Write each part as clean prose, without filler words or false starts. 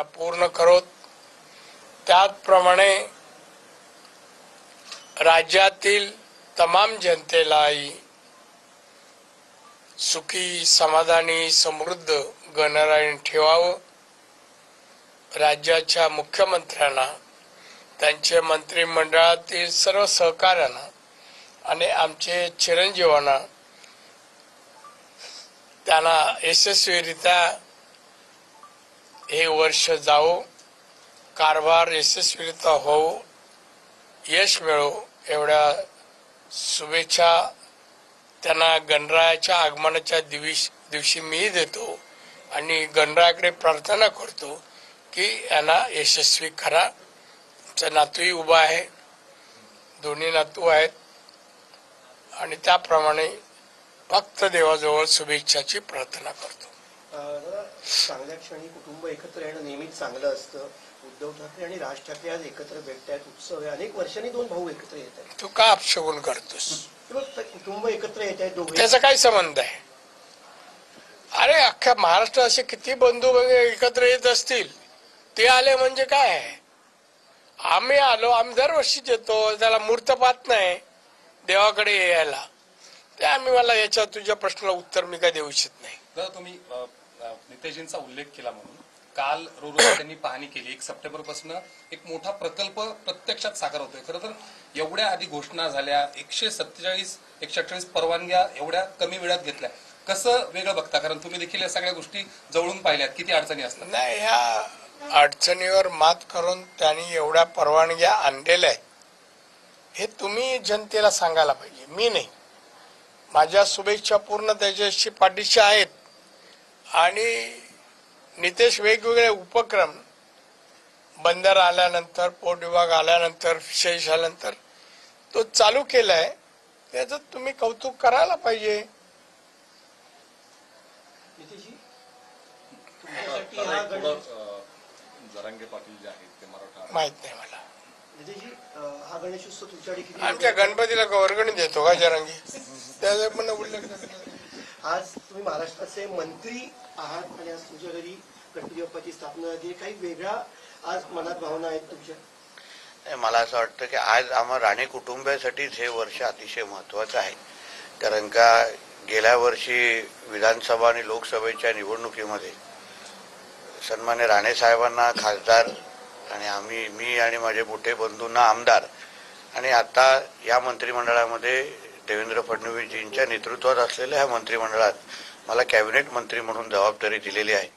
त्यांना पूर्ण करोत। त्याचप्रमाणे राज्यातील तमाम जनतेलाही सुखी समाधानी समृद्ध गणरायाने ठेवावं। राज्याच्या मुख्यमंत्र्यांना त्यांचे मंत्रिमंडळातील सर्व सहकाऱ्यांना आणि आमचे चिरंजीवांना त्यांना यशस्वीरित्या हे वर्ष जावो, कारभार यशस्वीरित्या हो, यश मिळो एवढ्या शुभेच्छा त्यांना गणरायाच्या आगमनाच्या दिवशी मी देतो आणि गणरायाकडे प्रार्थना करतो की यांना यशस्वी करा। आमचा नातूही उभा आहे, दोन्ही नातू आहेत आणि त्याप्रमाणे फक्त देवाजवळ शुभेच्छाची प्रार्थना करतो। चांगल्या क्षणी कुटुंब एकत्र येणं नेहमीच चांगलं असतं। उद्धव ठाकरे आणि राज ठाकरे आज एकत्र भेटतायत, उत्सव आहे, अनेक वर्षांनी दोन भाऊ एकत्र येत आहेत। तू का अपशगुन करतोस? कुटुंब एकत्र येत आहेत दोघे, त्याचा काय संबंध आहे? अरे अख्ख्या महाराष्ट्रात असे किती बंधू एकत्र येत असतील, ते आले म्हणजे काय आहे? आम्ही आलो, आम्ही दरवर्षी येतो, त्याला मूर्त पाहत नाही देवाकडे यायला। ते आम्ही मला याच्या तुझ्या प्रश्नाला उत्तर मी काय देऊ इच्छित नाही। दादा तुम्ही नितेशजींचा उल्लेख केला म्हणून काल रोरोची त्यांनी पाहणी केली। 1 सप्टेंबर पासून एक मोठा प्रकल्प प्रत्यक्षात साकार होतोय। खरं तर एवढ्या आधी घोषणा झाल्या, 147-148 परवानग्या एवढ्या कमी वेळात घेतल्या, कसं वेगळं बघता? कारण तुम्ही देखील या सगळ्या गोष्टी जवळून पाहिल्यात, किती अडचणी असतात। नाही, ह्या अडचणीवर मात करून त्यांनी एवढ्या परवानग्या आणलेल्या आहेत हे तुम्ही जनतेला सांगायला पाहिजे, मी नाही। माझ्या शुभेच्छा पूर्ण त्याच्याशी पाठीशी आहेत आणि नितेश वेगवेगळे उपक्रम बंदर आल्यानंतर, पोर्ट विभाग आल्यानंतर, फिशरीज आल्यानंतर तो चालू केलाय, त्याचं तुम्ही कौतुक करायला पाहिजे। जरांगे पाटील जे आहेत ते मराठा माहित नाही मला। हा गणेशोत्सव तुमच्याकडे आमच्या गणपतीला वर्गणी देतो का जरांगी? त्याचा पण उल्लेख आज तुम्ही महाराष्ट्राचे मंत्री आहात आणि आज तुमच्या घरी गणपती बाप्पाची स्थापना झाली, काही वेगळा आज मनात भावना आहेत तुमच्या? मला असं वाटतं की आज आम्हाला राणे कुटुंबासाठीच हे वर्ष अतिशय महत्वाचं आहे। कारण का गेल्या वर्षी विधानसभा आणि लोकसभेच्या निवडणुकीमध्ये सन्मान्य राणे साहेबांना खासदार आणि मी आणि माझे मोठे बंधूंना आमदार आणि आता या मंत्रिमंडळामध्ये देवेंद्र फडणवीसजींच्या नेतृत्वात असलेल्या ह्या मंत्रिमंडळात मला कॅबिनेट मंत्री म्हणून जबाबदारी दिलेली आहे।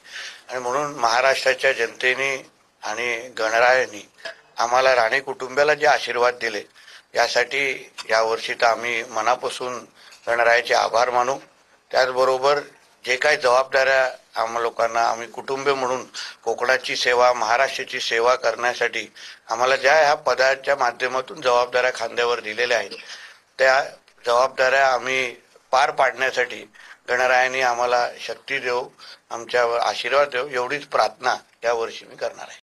आणि म्हणून महाराष्ट्राच्या जनतेने आणि गणरायांनी आम्हाला राणे कुटुंबाला जे आशीर्वाद दिले यासाठी यावर्षी तर आम्ही मनापासून गणरायाचे आभार मानू। त्याचबरोबर जे काही जबाबदाऱ्या आम्हा लोकांना, आम्ही कुटुंब म्हणून कोकणाची सेवा, महाराष्ट्राची सेवा करण्यासाठी आम्हाला ज्या ह्या पदाच्या माध्यमातून जबाबदाऱ्या खांद्यावर दिलेल्या आहेत, त्या जबाबदाऱ्या आम्ही पार पाडण्यासाठी गणरायाने आम्हाला शक्ती देव, आमच्यावर आशीर्वाद देव एवढीच प्रार्थना यावर्षी मी करणार आहे।